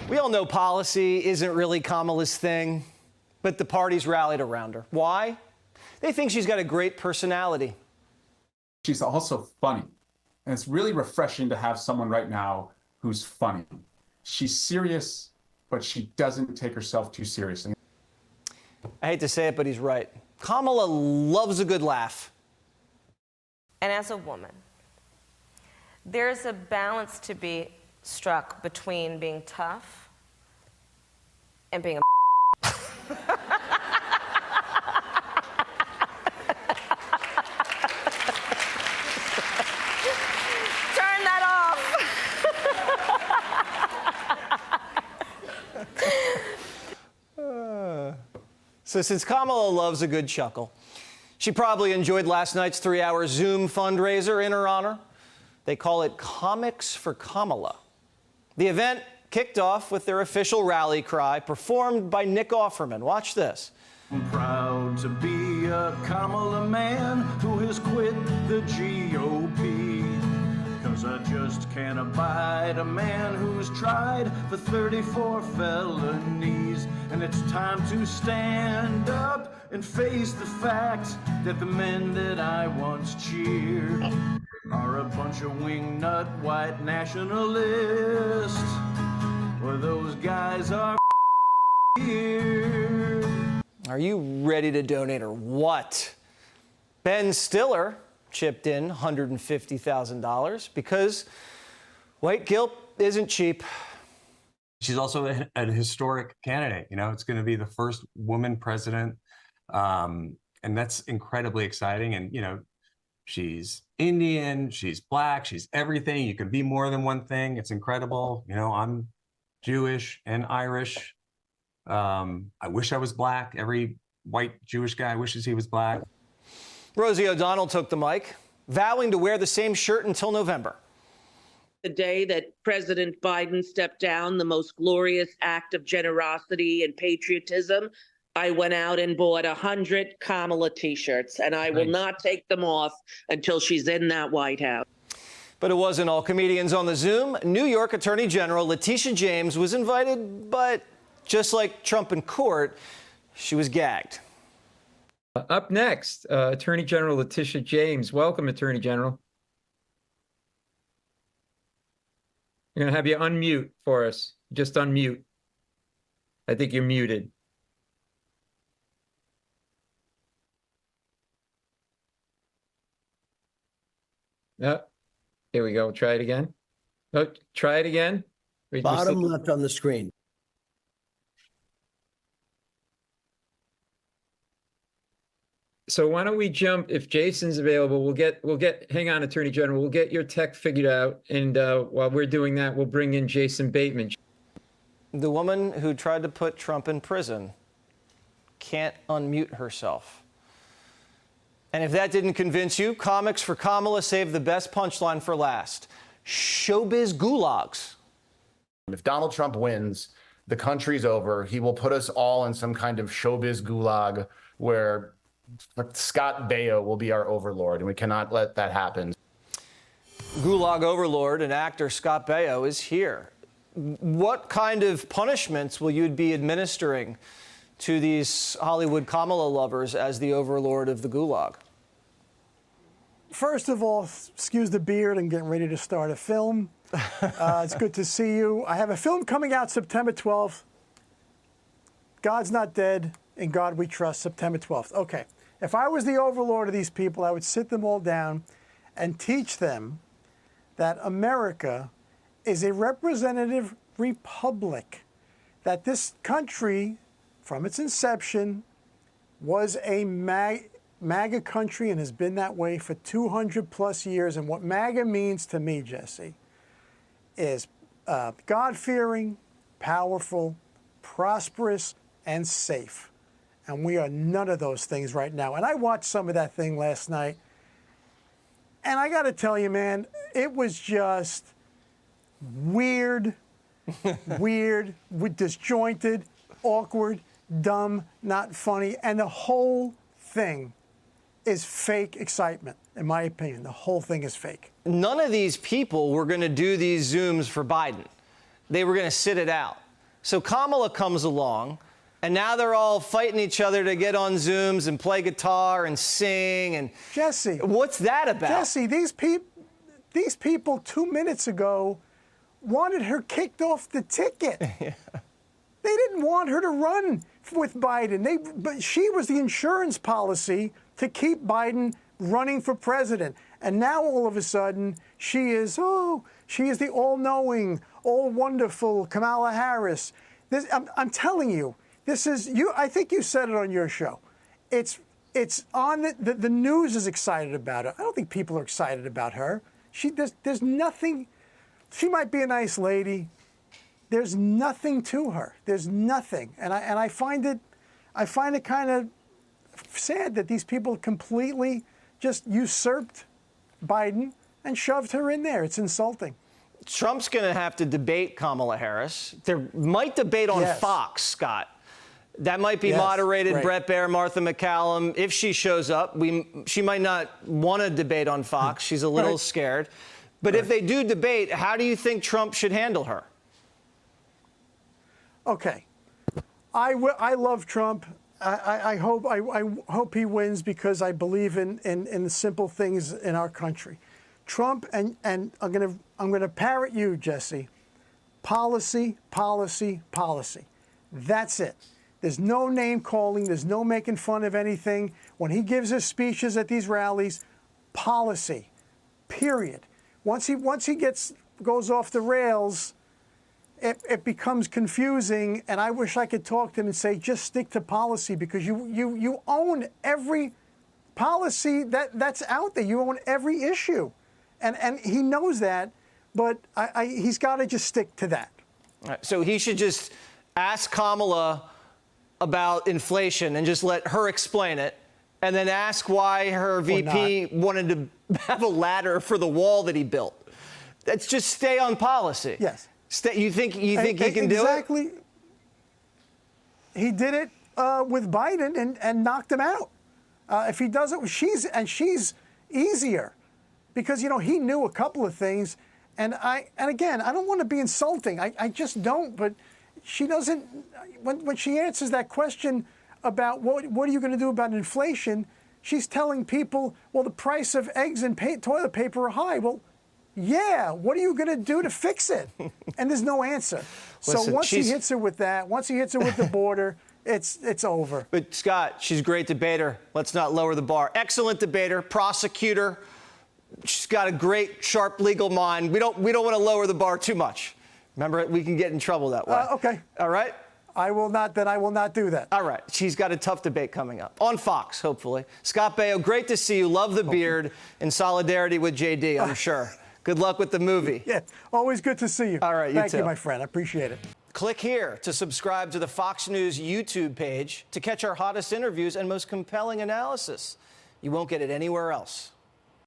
We all know policy isn't really Kamala's thing, but the party's rallied around her. Why? They think she's got a great personality. She's also funny, and it's really refreshing to have someone right now who's funny. She's serious, but she doesn't take herself too seriously. I hate to say it, but he's right. Kamala loves a good laugh. And as a woman, there's a balance to be struck between being tough and being a Turn that off. So since Kamala loves a good chuckle, she probably enjoyed last night's 3-hour Zoom fundraiser in her honor. They call it Comics for Kamala. The event kicked off with their official rally cry performed by Nick Offerman. Watch this. I'm proud to be a Kamala man who has quit the GOP. 'Cause I just can't abide a man who's tried for 34 felonies. And it's time to stand up and face the fact that the men that I once cheered are a bunch of wingnut white nationalists. Well, those guys are here. Are you ready to donate or what? Ben Stiller chipped in $150,000 because white guilt isn't cheap. She's also a historic candidate. You know, it's going to be the first woman president. And that's incredibly exciting. And, you know, she's Indian, she's black, she's everything. You can be more than one thing. It's incredible. You know, I'm Jewish and Irish. I wish I was black. Every white Jewish guy wishes he was black. Rosie O'Donnell took the mic, vowing to wear the same shirt until November. The day that President Biden stepped down, the most glorious act of generosity and patriotism, I went out and bought 100 Kamala T-shirts, and I will not take them off until she's in that White House. But it wasn't all comedians on the Zoom. New York Attorney General Letitia James was invited, but just like Trump in court, she was gagged. Up next, Attorney General Letitia James. Welcome, Attorney General. I'm going to have you unmute for us. Just unmute. I think you're muted. Oh, here we go. Try it again. Oh, try it again. Bottom left on the screen. So why don't we jump, if Jason's available, we'll get, hang on, Attorney General, we'll get your tech figured out. And while we're doing that, we'll bring in Jason Bateman. The woman who tried to put Trump in prison can't unmute herself. And if that didn't convince you, Comics for Kamala saved the best punchline for last. Showbiz gulags. If Donald Trump wins, the country's over. He will put us all in some kind of showbiz gulag where Scott Baio will be our overlord, and we cannot let that happen. Gulag overlord and actor Scott Baio is here. What kind of punishments will you be administering to these Hollywood Kamala lovers as the overlord of the gulag? First of all, excuse the beard and getting ready to start a film. It's good to see you. I have a film coming out September 12th. God's Not Dead, In God We Trust, September 12th. Okay. If I was the overlord of these people, I would sit them all down and teach them that America is a representative republic, that this country, from its inception, was a MAGA country and has been that way for 200 plus years. And what MAGA means to me, Jesse, is God-fearing, powerful, prosperous, and safe. And we are none of those things right now. And I watched some of that thing last night. And I got to tell you, man, it was just weird, disjointed, awkward, dumb, not funny. And the whole thing is fake excitement, in my opinion. The whole thing is fake. None of these people were going to do these Zooms for Biden. They were going to sit it out. So Kamala comes along, and now they're all fighting each other to get on Zooms and play guitar and sing. And Jesse, what's that about? Jesse, these people 2 minutes ago wanted her kicked off the ticket. Yeah. They didn't want her to run with Biden. But she was the insurance policy to keep Biden running for president. And now all of a sudden, she is the all-knowing, all-wonderful Kamala Harris. I'm telling you, this is you. I think you said it on your show. It's on the news is excited about it. I don't think people are excited about her. There's nothing. She might be a nice lady. There's nothing to her. There's nothing, and I find it kind of sad that these people completely just usurped Biden and shoved her in there. It's insulting. Trump's going to have to debate Kamala Harris. There might debate on Fox, Scott. That might be moderated. Right. Brett Baer, Martha McCallum. If she shows up, she might not want to debate on Fox. She's a little scared. But if they do debate, how do you think Trump should handle her? Okay, I love Trump. I hope he wins because I believe in the simple things in our country. Trump and I'm gonna parrot you, Jesse. Policy, policy, policy. That's it. There's no name calling. There's no making fun of anything. When he gives his speeches at these rallies, policy. Period. Once he goes off the rails, it becomes confusing, and I wish I could talk to him and say, just stick to policy because you own every policy that's out there. You own every issue, and he knows that, but he's got to just stick to that. All right, so he should just ask Kamala about inflation and just let her explain it, and then ask why her VP wanted to have a ladder for the wall that he built. Let's just stay on policy. Yes. You think he can do it? Exactly. He did it with Biden and knocked him out. If he does it, she's easier because he knew a couple of things, and again I don't want to be insulting. I just don't. But she doesn't. When she answers that question about what are you going to do about inflation, she's telling people, well, the price of eggs and toilet paper are high. Well, yeah, what are you going to do to fix it? And there's no answer. Listen, so once he hits her with that, once he hits her with the border, it's over. But Scott, she's a great debater. Let's not lower the bar. Excellent debater, prosecutor. She's got a great, sharp legal mind. We don't want to lower the bar too much. Remember, we can get in trouble that way. Okay. All right? I will not do that. All right. She's got a tough debate coming up. On Fox, hopefully. Scott Baio, great to see you. Love the beard. In solidarity with JD, I'm sure. Good luck with the movie. Yeah, always good to see you. All right, Thank you, my friend. I appreciate it. Click here to subscribe to the Fox News YouTube page to catch our hottest interviews and most compelling analysis. You won't get it anywhere else.